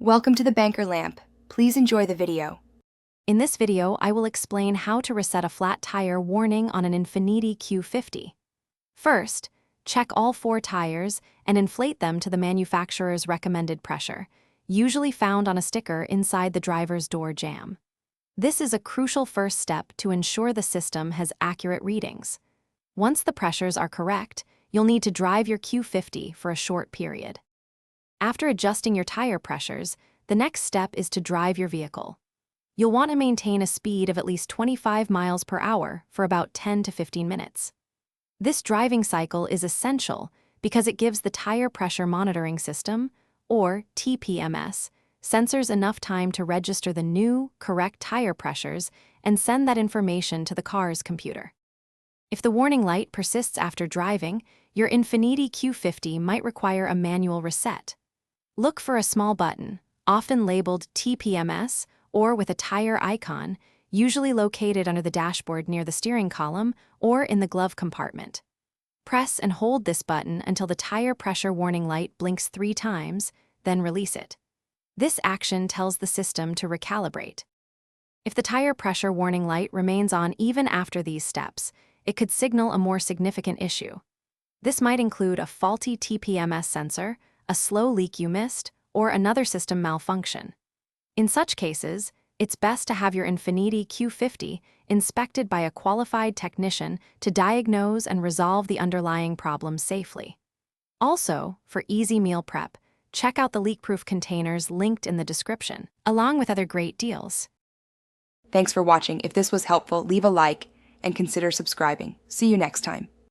Welcome to the Banker Lamp. Please enjoy the video. In this video, I will explain how to reset a flat tire warning on an Infiniti Q50. First, check all 4 tires and inflate them to the manufacturer's recommended pressure, usually found on a sticker inside the driver's door jamb. This is a crucial first step to ensure the system has accurate readings. Once the pressures are correct, you'll need to drive your Q50 for a short period. After adjusting your tire pressures, the next step is to drive your vehicle. You'll want to maintain a speed of at least 25 miles per hour for about 10 to 15 minutes. This driving cycle is essential because it gives the tire pressure monitoring system, or TPMS, sensors enough time to register the new, correct tire pressures and send that information to the car's computer. If the warning light persists after driving, your Infiniti Q50 might require a manual reset. Look for a small button, often labeled TPMS or with a tire icon, usually located under the dashboard near the steering column or in the glove compartment. Press and hold this button until the tire pressure warning light blinks 3 times, then release it. This action tells the system to recalibrate. If the tire pressure warning light remains on even after these steps, it could signal a more significant issue. This might include a faulty TPMS sensor, a slow leak you missed, or another system malfunction. In such cases, it's best to have your Infiniti Q50 inspected by a qualified technician to diagnose and resolve the underlying problem safely. Also, for easy meal prep, check out the leak-proof containers linked in the description, along with other great deals. Thanks for watching. If this was helpful, leave a like and consider subscribing. See you next time.